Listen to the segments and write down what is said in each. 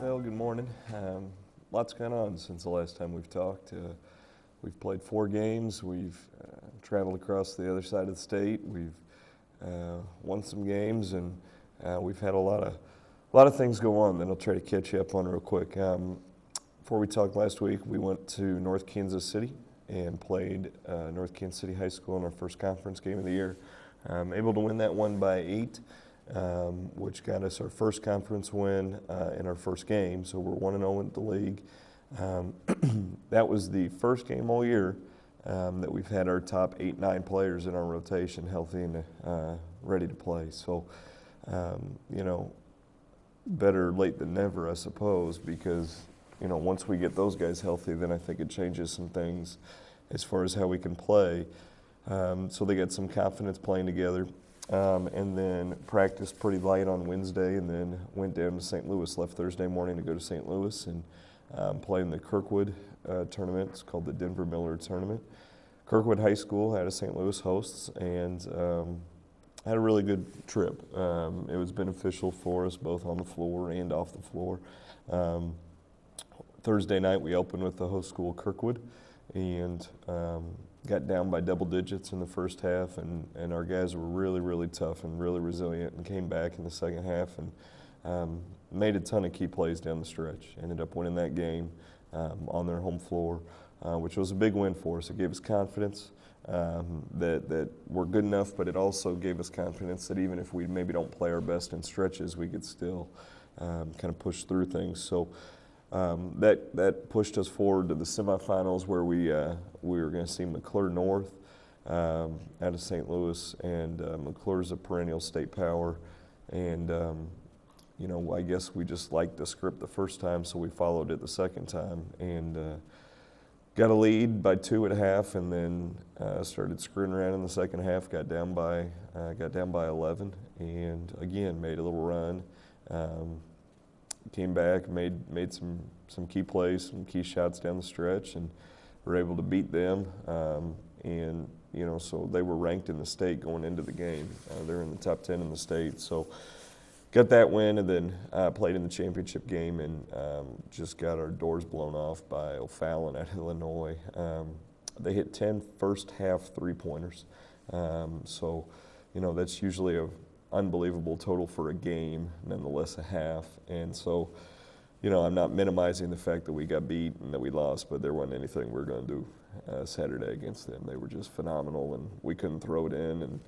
Well, good morning. Lots gone on since the last time we've talked. We've played 4 games. We've traveled across the other side of the state. We've won some games, and we've had a lot of things go on that I'll try to catch you up on real quick. Before we talked last week, we went to North Kansas City and played North Kansas City High School in our first conference game of the year. Able to win that one by 8. Which got us our first conference win in our first game, so we're 1-0 in the league. That was the first game all year that we've had our top 8, 9 players in our rotation healthy and ready to play. So, better late than never, I suppose, because, once we get those guys healthy, then I think it changes some things as far as how we can play. So they got some confidence playing together. And then practiced pretty light on Wednesday, and then went down to St. Louis. Left Thursday morning to go to St. Louis and play in the Kirkwood tournament. It's called the Denver Miller Tournament. Kirkwood High School had a St. Louis hosts, and had a really good trip. It was beneficial for us both on the floor and off the floor. Thursday night we opened with the host school Kirkwood, and got down by double digits in the first half, and our guys were really, really tough and really resilient, and came back in the second half and made a ton of key plays down the stretch. Ended up winning that game on their home floor, which was a big win for us. It gave us confidence that we're good enough, but it also gave us confidence that even if we maybe don't play our best in stretches, we could still kind of push through things. So that pushed us forward to the semifinals, where we were going to see McClure North out of St. Louis, and McClure's a perennial state power, and I guess we just liked the script the first time, so we followed it the second time, and got a lead by 2 at half, and then started screwing around in the second half. Got down by 11, and again made a little run. Came back, made some key plays, some key shots down the stretch, and were able to beat them. So they were ranked in the state going into the game. They're in the top 10 in the state. So got that win, and then played in the championship game, and just got our doors blown off by O'Fallon at Illinois. They hit 10 first half 3-pointers. That's usually a unbelievable total for a game, nonetheless a half. And so, I'm not minimizing the fact that we got beat and that we lost, but there wasn't anything we were going to do Saturday against them. They were just phenomenal, and we couldn't throw it in, and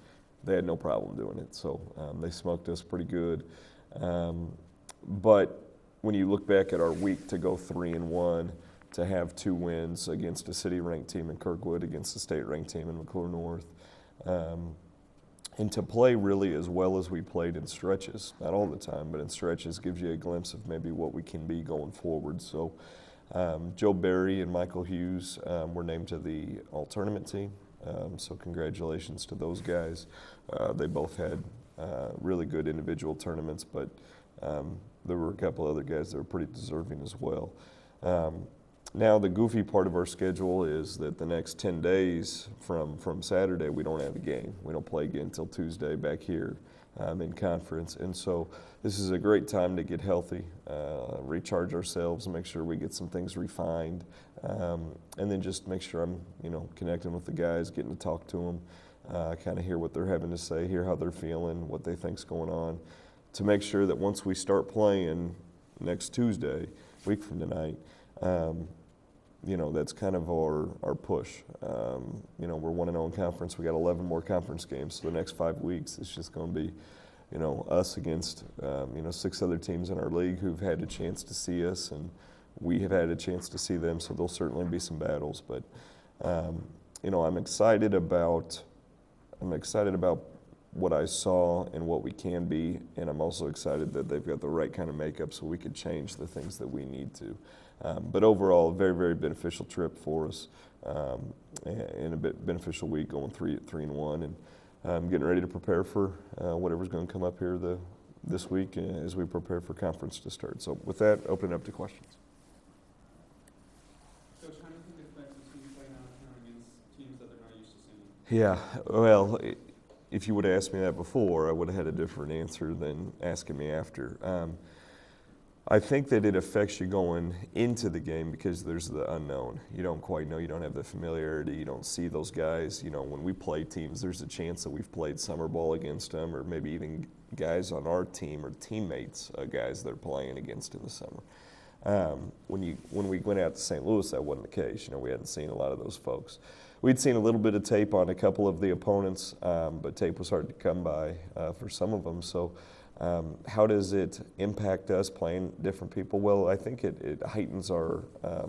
they had no problem doing it. So they smoked us pretty good. But when you look back at our week to go 3-1, to have 2 wins against a city-ranked team in Kirkwood, against a state-ranked team in McClure North, and to play really as well as we played in stretches, not all the time, but in stretches, gives you a glimpse of maybe what we can be going forward. So Joe Berry and Michael Hughes were named to the all-tournament team, so congratulations to those guys. They both had really good individual tournaments, but there were a couple other guys that were pretty deserving as well. Now, the goofy part of our schedule is that the next 10 days from Saturday, we don't have a game. We don't play again until Tuesday back here in conference. And so this is a great time to get healthy, recharge ourselves, make sure we get some things refined, and then just make sure I'm, connecting with the guys, getting to talk to them, kind of hear what they're having to say, hear how they're feeling, what they think's going on, to make sure that once we start playing next Tuesday, week from tonight, that's kind of our push. We're 1-0 in conference. We got 11 more conference games. So the next 5 weeks, it's just going to be, us against, 6 other teams in our league who've had a chance to see us, and we have had a chance to see them. So there'll certainly be some battles. But, I'm excited about what I saw and what we can be, and I'm also excited that they've got the right kind of makeup so we can change the things that we need to. But overall, a very, very beneficial trip for us, and a beneficial week going 3-1, and getting ready to prepare for whatever's going to come up here this week as we prepare for conference to start. So with that, open it up to questions. Coach, how do you think it affects the team playing out of town against teams that they're not used to seeing? Yeah, well, if you would have asked me that before, I would have had a different answer than asking me after. I think that it affects you going into the game because there's the unknown. You don't quite know. You don't have the familiarity. You don't see those guys. You know, when we play teams, there's a chance that we've played summer ball against them, or maybe even guys on our team or teammates, guys that are playing against in the summer. When we went out to St. Louis, that wasn't the case. You know, we hadn't seen a lot of those folks. We'd seen a little bit of tape on a couple of the opponents, but tape was hard to come by for some of them. So how does it impact us playing different people? Well, I think it heightens our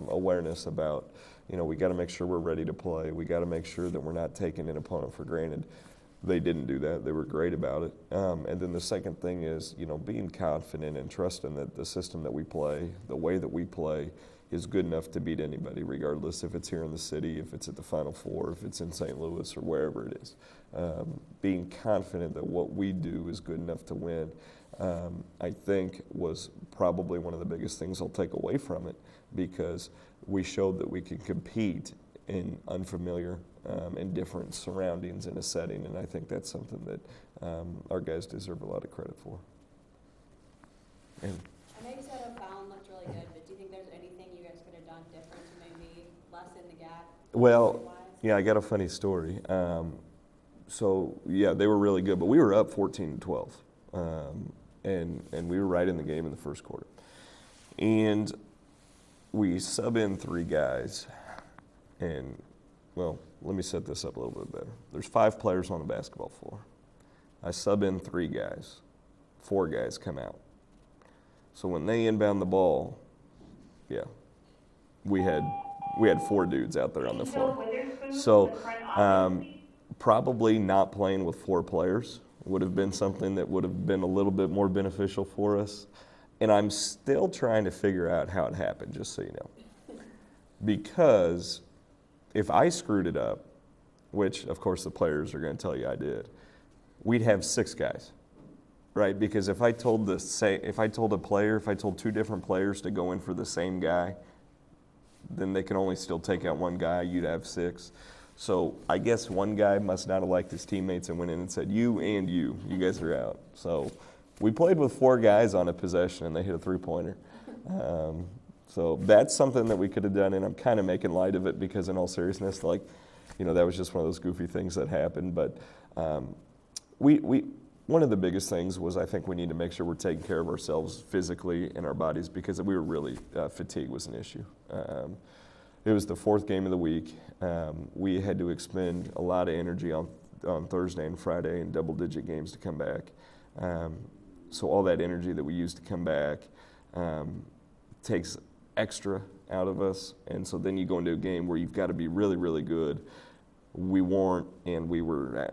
awareness about, you know, we got to make sure we're ready to play. We got to make sure that we're not taking an opponent for granted. They didn't do that. They were great about it. And then the second thing is, you know, being confident and trusting that the system that we play, the way that we play, is good enough to beat anybody, regardless if it's here in the city, if it's at the Final Four, if it's in St. Louis, or wherever it is. Being confident that what we do is good enough to win, I think was probably one of the biggest things I'll take away from it, because we showed that we can compete in unfamiliar and different surroundings in a setting, and I think that's something that our guys deserve a lot of credit for. And I know you said O'Fallon looked really good, but do you think there's anything you guys could have done different to maybe lessen the gap? well, yeah, I got a funny story. So yeah, they were really good, but we were up 14-12, and we were right in the game in the first quarter, and we sub in 3 guys, and well, let me set this up a little bit better. There's 5 players on the basketball floor. I sub in 3 guys. 4 guys come out. So when they inbound the ball, yeah, we had 4 dudes out there on the floor. So probably not playing with 4 players would have been something that would have been a little bit more beneficial for us. And I'm still trying to figure out how it happened, just so you know. Because if I screwed it up, which of course the players are going to tell you I did, we'd have 6 guys, right? Because if I told 2 different players to go in for the same guy, then they can only still take out 1 guy. You'd have 6. So I guess 1 guy must not have liked his teammates and went in and said, you guys are out. So we played with 4 guys on a possession, and they hit a 3-pointer. So that's something that we could have done, and I'm kind of making light of it because, in all seriousness, like, you know, that was just one of those goofy things that happened. But one of the biggest things was, I think we need to make sure we're taking care of ourselves physically and our bodies, because we were really fatigue was an issue. It was the 4th game of the week. We had to expend a lot of energy on Thursday and Friday in double-digit games to come back. So all that energy that we used to come back takes extra out of us, and so then you go into a game where you've got to be really, really good. We weren't, and we were,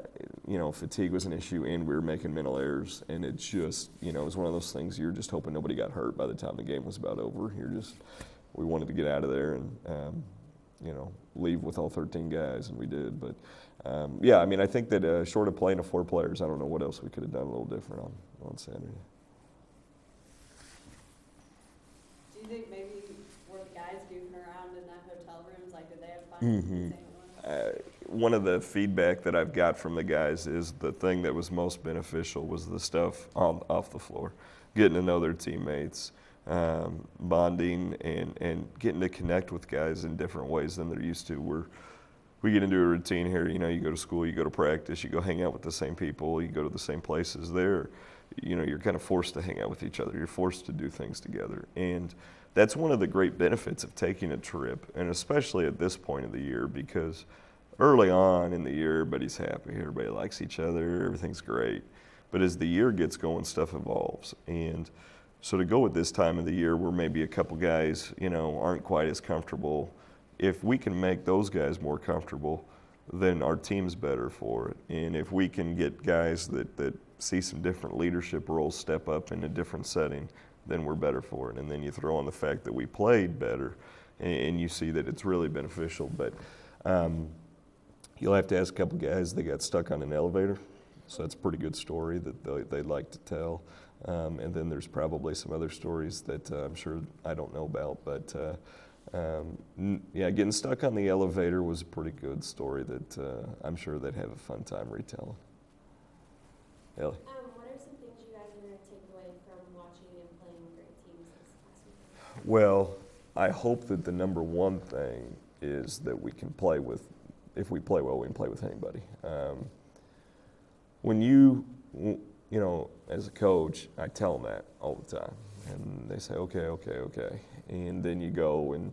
fatigue was an issue, and we were making mental errors, and it just, it was one of those things you're just hoping nobody got hurt by the time the game was about over. We wanted to get out of there and, leave with all 13 guys, and we did. But, I think that short of playing 4 players, I don't know what else we could have done a little different on Saturday. Do you think maybe were the guys goofing around in that hotel rooms? Like, did they have fun? Mm-hmm. One of the feedback that I've got from the guys is the thing that was most beneficial was the stuff off the floor, getting to know their teammates, bonding, and getting to connect with guys in different ways than they're used to. We get into a routine here, you go to school, you go to practice, you go hang out with the same people, you go to the same places there. You're kind of forced to hang out with each other. You're forced to do things together. And that's one of the great benefits of taking a trip, and especially at this point of the year, because early on in the year, everybody's happy, everybody likes each other, everything's great. But as the year gets going, stuff evolves. And so to go at this time of the year where maybe a couple guys, aren't quite as comfortable, if we can make those guys more comfortable, then our team's better for it. And if we can get guys that see some different leadership roles step up in a different setting, then we're better for it. And then you throw on the fact that we played better, and you see that it's really beneficial. But you'll have to ask a couple guys that got stuck on an elevator, so that's a pretty good story that they'd like to tell. And then there's probably some other stories that I'm sure I don't know about. But getting stuck on the elevator was a pretty good story that I'm sure they'd have a fun time retelling. Ellie? What are some things you guys are going to take away from watching and playing great teams this Well, I hope that the number one thing is that we can play with, if we play well, we can play with anybody. When you know, as a coach, I tell them that all the time. And they say, okay, okay, okay. And then you go and,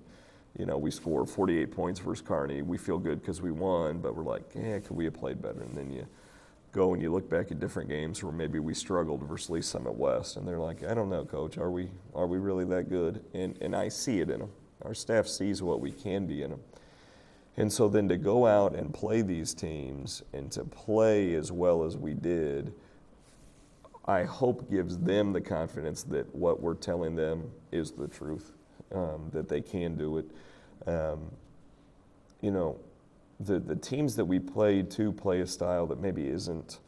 you know, we score 48 points versus Kearney. We feel good because we won, but we're like, could we have played better? And then you go and you look back at different games where maybe we struggled versus Lee Summit West, and they're like, I don't know, Coach, are we really that good? And I see it in them. Our staff sees what we can be in them. And so then to go out and play these teams and to play as well as we did, I hope gives them the confidence that what we're telling them is the truth, that they can do it. You know, the teams that we played to play a style that maybe isn't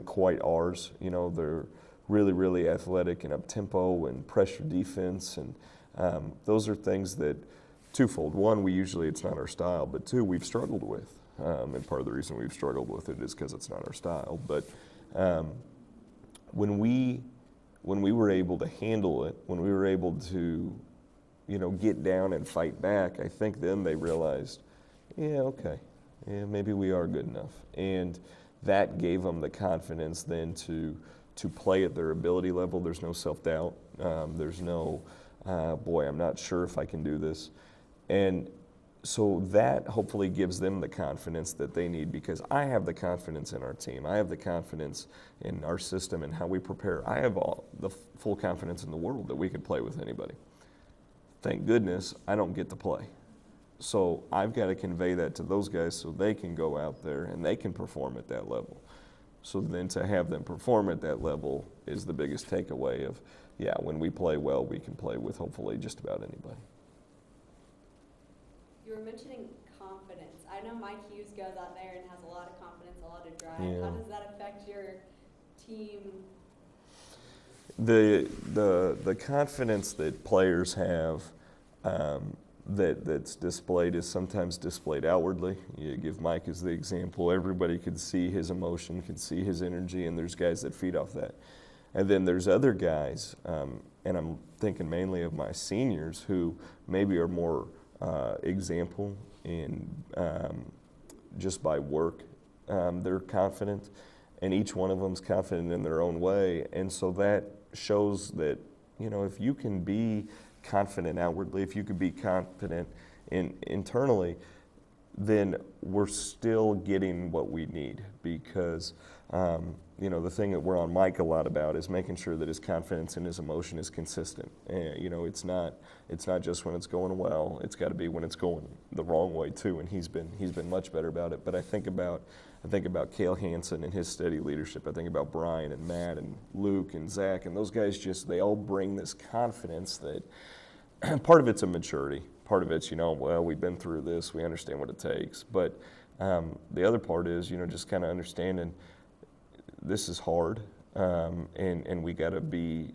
quite ours. You know, they're really, really athletic and up-tempo and pressure defense, and those are things that, twofold. One, it's not our style, but two, we've struggled with. And part of the reason we've struggled with it is because it's not our style. But when we were able to handle it, when we were able to, you know, get down and fight back, I think then they realized, yeah, okay, yeah, maybe we are good enough. And that gave them the confidence then to play at their ability level. There's no self-doubt. There's no, boy, I'm not sure if I can do this. And so that hopefully gives them the confidence that they need, because I have the confidence in our team. I have the confidence in our system and how we prepare. I have all the full confidence in the world that we could play with anybody. Thank goodness I don't get to play. So I've got to convey that to those guys so they can go out there and they can perform at that level. So then to have them perform at that level is the biggest takeaway of, yeah, when we play well, we can play with hopefully just about anybody. You were mentioning confidence. I know Mike Hughes goes out there and has a lot of confidence, a lot of drive. Yeah. How does that affect your team? The confidence that players have that's displayed is sometimes displayed outwardly. You give Mike as the example. Everybody could see his emotion, could see his energy, and there's guys that feed off that. And then there's other guys, and I'm thinking mainly of my seniors who maybe are more example in just by work. They're confident, and each one of them's confident in their own way. And so that shows that, you know, if you can be confident outwardly, if you could be confident internally, then we're still getting what we need, because you know, the thing that we're on Mike a lot about is making sure that his confidence and his emotion is consistent. And, you know, it's not just when it's going well. It's got to be when it's going the wrong way too. And he's been much better about it. But I think about Cale Hansen and his steady leadership. I think about Brian and Matt and Luke and Zach, and those guys they all bring this confidence that part of it's a maturity. Part of it's, you know, well, we've been through this. We understand what it takes. But the other part is, you know, just kind of understanding this is hard, and we got to be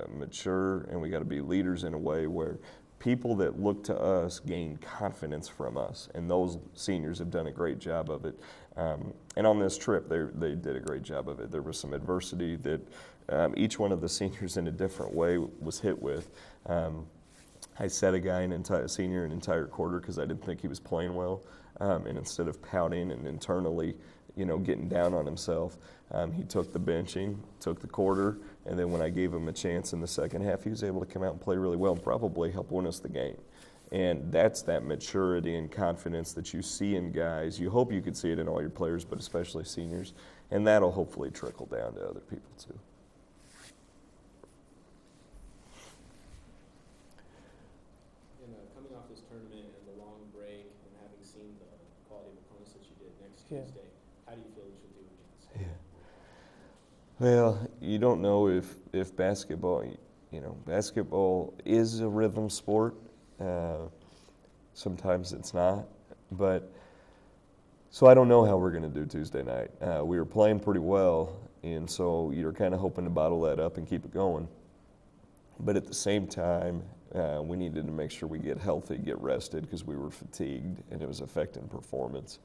mature, and we got to be leaders in a way where people that look to us gain confidence from us, and those seniors have done a great job of it. And on this trip, they did a great job of it. There was some adversity that each one of the seniors in a different way was hit with. I set a guy, senior, an entire quarter because I didn't think he was playing well, and instead of pouting and internally, you know, getting down on himself, he took the benching, took the quarter, and then when I gave him a chance in the second half, he was able to come out and play really well and probably help win us the game. And that's that maturity and confidence that you see in guys. You hope you could see it in all your players, but especially seniors, and that'll hopefully trickle down to other people too. Coming off this tournament and the long break and having seen the quality of opponents that you did next Tuesday, how do you feel you should do against? Yeah. Well, you don't know if basketball, you know, basketball is a rhythm sport. Sometimes it's not, but so I don't know how we're going to do Tuesday night. We were playing pretty well, and so you're kind of hoping to bottle that up and keep it going. But at the same time, we needed to make sure we get healthy, get rested, because we were fatigued and it was affecting performance.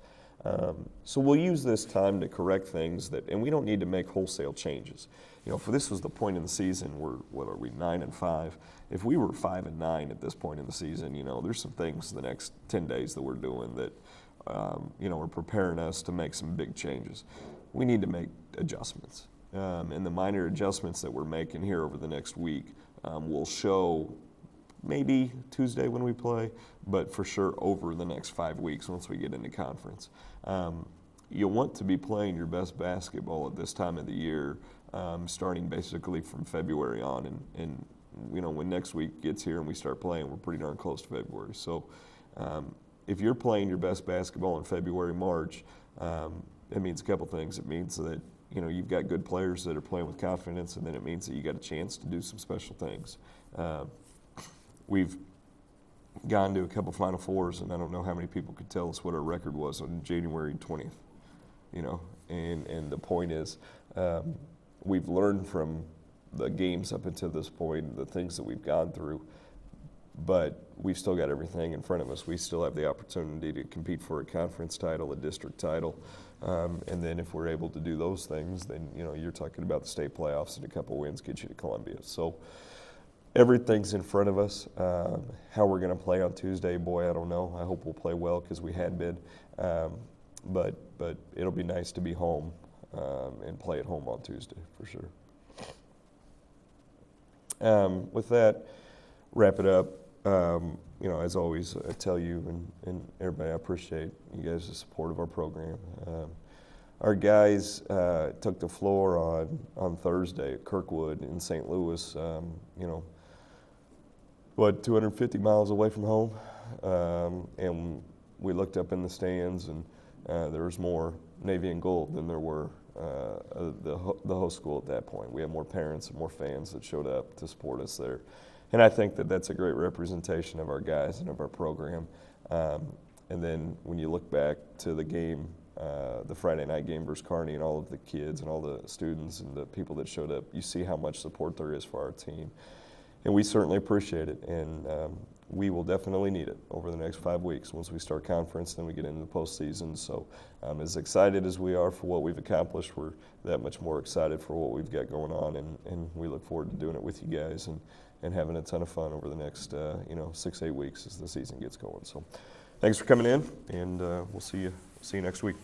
So we'll use this time to correct things and we don't need to make wholesale changes. If this was the point in the season, what are we, 9-5? If we were 5-9 at this point in the season, there's some things the next 10 days that we're doing that, are preparing us to make some big changes. We need to make adjustments. And the minor adjustments that we're making here over the next week will show maybe Tuesday when we play, but for sure over the next 5 weeks once we get into conference. You'll want to be playing your best basketball at this time of the year, starting basically from February on. And when next week gets here and we start playing, we're pretty darn close to February. So if you're playing your best basketball in February, March, it means a couple things. It means that you've got good players that are playing with confidence, and then it means that you got a chance to do some special things. We've gone to a couple Final Fours, and I don't know how many people could tell us what our record was on January 20th. And the point is, we've learned from the games up until this point, the things that we've gone through, but we've still got everything in front of us. We still have the opportunity to compete for a conference title, a district title, and then if we're able to do those things, then you're talking about the state playoffs, and a couple wins get you to Columbia. So everything's in front of us. How we're going to play on Tuesday, boy, I don't know. I hope we'll play well because we had been, but it'll be nice to be home and play at home on Tuesday for sure. With that, wrap it up. As always, I tell you and everybody, I appreciate you guys' support of our program. Our guys took the floor on Thursday at Kirkwood in St. Louis, 250 miles away from home, and we looked up in the stands, and there was more Navy and Gold than there were the host school at that point. We had more parents and more fans that showed up to support us there. And I think that that's a great representation of our guys and of our program. And then when you look back to the game, the Friday night game versus Kearney, and all of the kids and all the students and the people that showed up, you see how much support there is for our team. And we certainly appreciate it. And we will definitely need it over the next 5 weeks. Once we start conference, then we get into the postseason. So as excited as we are for what we've accomplished, we're that much more excited for what we've got going on. And we look forward to doing it with you guys and having a ton of fun over the next 6-8 weeks as the season gets going. So thanks for coming in, and we'll see you next week.